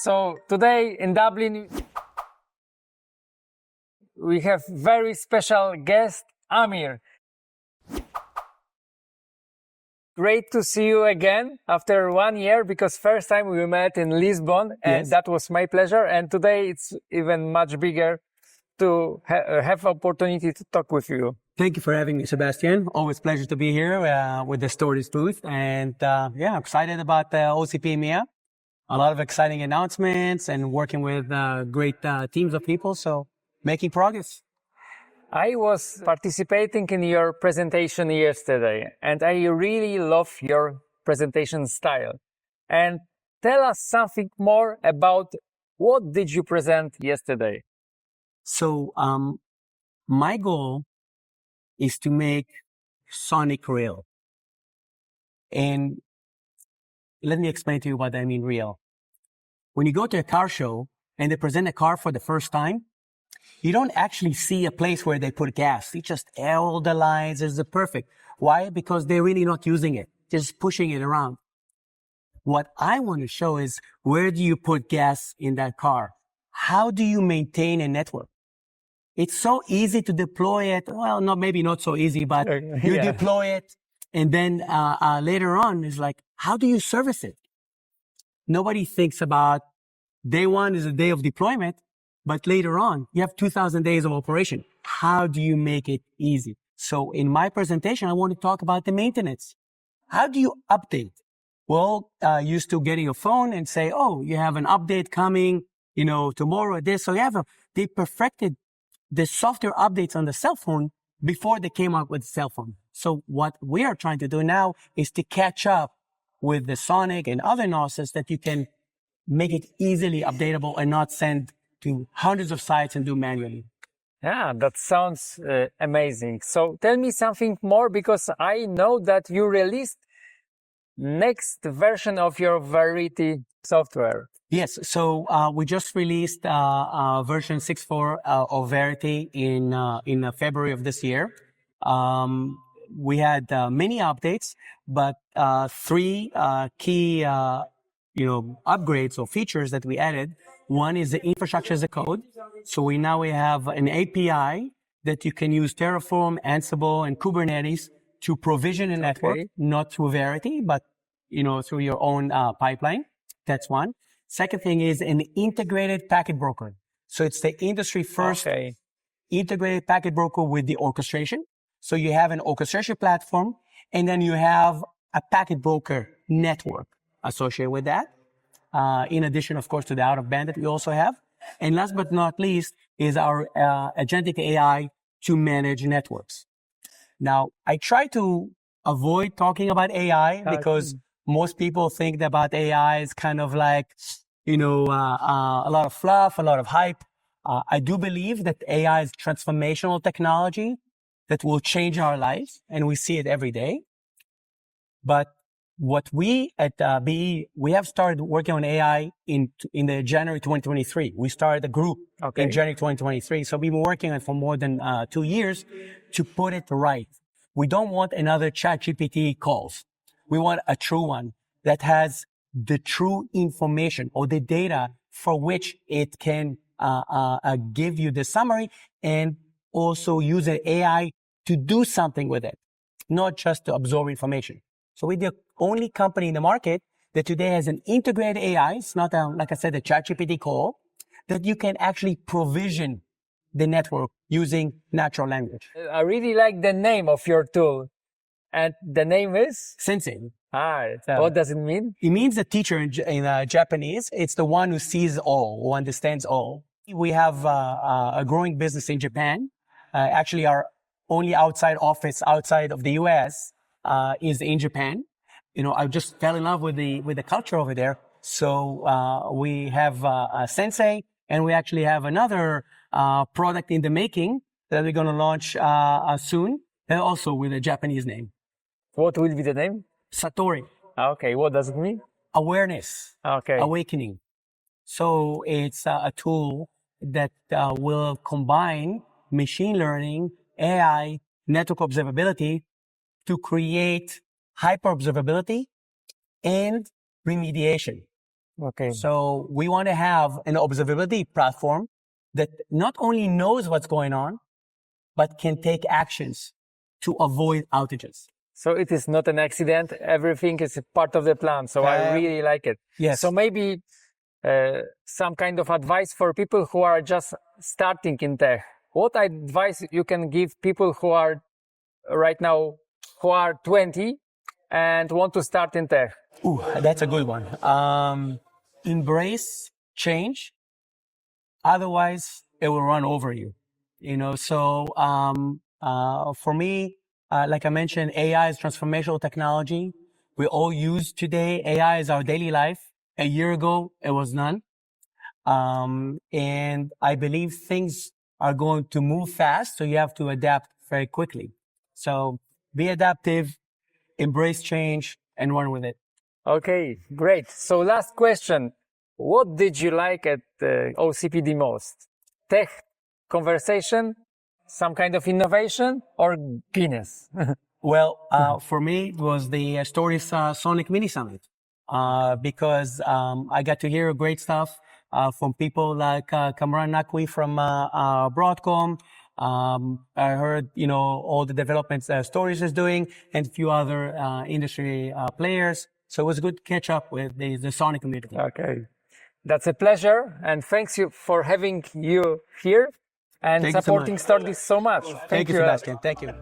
So today in Dublin, we have very special guest, Amir. Great to see you again after 1 year, because first time we met in Lisbon, and Yes. that was my pleasure. And today it's even much bigger to have opportunity to talk with you. Thank you for having me, Sebastian. Always pleasure to be here with the STORDIS booth. And yeah, excited about OCP EMEA. A lot of exciting announcements and working with great teams of people. So making progress. I was participating in your presentation yesterday, and I really love your presentation style. And tell us something more about what did you present yesterday? So my goal is to make SONiC real. And let me explain to you what I mean real. When you go to a car show and they present a car for the first time, you don't actually see a place where they put gas. It's just all the lines is perfect. Why? Because they're really not using it, just pushing it around. What I want to show is, where do you put gas in that car? How do you maintain a network? It's so easy to deploy it. Well, maybe not so easy, but you deploy it. And then later on is like, how do you service it? Nobody thinks about day one is a day of deployment, but later on, you have 2,000 days of operation. How do you make it easy? So in my presentation, I want to talk about the maintenance. How do you update? Well, used to getting a phone and say, oh, you have an update coming, tomorrow, this. So they perfected the software updates on the cell phone before they came out with the cell phone. So what we are trying to do now is to catch up with the SONiC and other NOSes that you can make it easily updatable and not send to hundreds of sites and do manually. Yeah, that sounds amazing. So tell me something more, because I know that you released next version of your Verity software. Yes, so we just released version 6.4 of Verity in February of this year. We had many updates, but three key upgrades or features that we added. One is the infrastructure as a code. So we have an API that you can use Terraform, Ansible, and Kubernetes to provision a network, not through Verity, but through your own pipeline. That's one. Second thing is an integrated packet broker. So it's the industry first integrated packet broker with the orchestration. So you have an orchestration platform, and then you have a packet broker network associated with that. In addition, of course, to the out-of-band that we also have. And last but not least is our Agentic AI to manage networks. Now, I try to avoid talking about AI because most people think about AI as kind of like, a lot of fluff, a lot of hype. I do believe that AI is transformational technology that will change our lives, and we see it every day. But what we at BE, we have started working on AI in the January 2023. We started a group in January 2023. So we've been working on it for more than 2 years to put it right. We don't want another ChatGPT calls. We want a true one that has the true information or the data for which it can give you the summary, and also use an AI to do something with it, not just to absorb information. So we're the only company in the market that today has an integrated AI. It's not, like I said, a ChatGPT call, that you can actually provision the network using natural language. I really like the name of your tool. And the name is? SensAI. What does it mean? It means the teacher in Japanese. It's the one who sees all, who understands all. We have a growing business in Japan. Actually, our only outside office outside of the US is in Japan. I just fell in love with the culture over there. So we have SensAI, and we actually have another product in the making that we're going to launch soon, and also with a Japanese name. What will be the name? Satori. Okay, what does it mean? Awareness. Awakening. So it's a tool that will combine machine learning, AI, network observability to create hyper-observability and remediation. Okay. So we want to have an observability platform that not only knows what's going on, but can take actions to avoid outages. So it is not an accident. Everything is a part of the plan. So I really like it. Yes. So maybe some kind of advice for people who are just starting in tech. What advice you can give people who are right now, who are 20 and want to start in tech? Ooh, that's a good one. Embrace change. Otherwise, it will run over you. So for me, like I mentioned, AI is transformational technology. We all use today. AI is our daily life. A year ago, it was none. And I believe things are going to move fast, so you have to adapt very quickly. So be adaptive, embrace change, and run with it. Okay, great. So last question. What did you like at OCPD most? Tech conversation, some kind of innovation, or Guinness? Well, for me, it was the STORDIS SONiC mini summit because I got to hear great stuff from people like Kamran Nakwi from Broadcom. I heard, all the developments STORDIS is doing and a few other industry players. So it was good to catch up with the SONiC community. Okay. That's a pleasure. And thanks you for having you here and supporting STORDIS so much. Thank you, Sebastian. Thank you.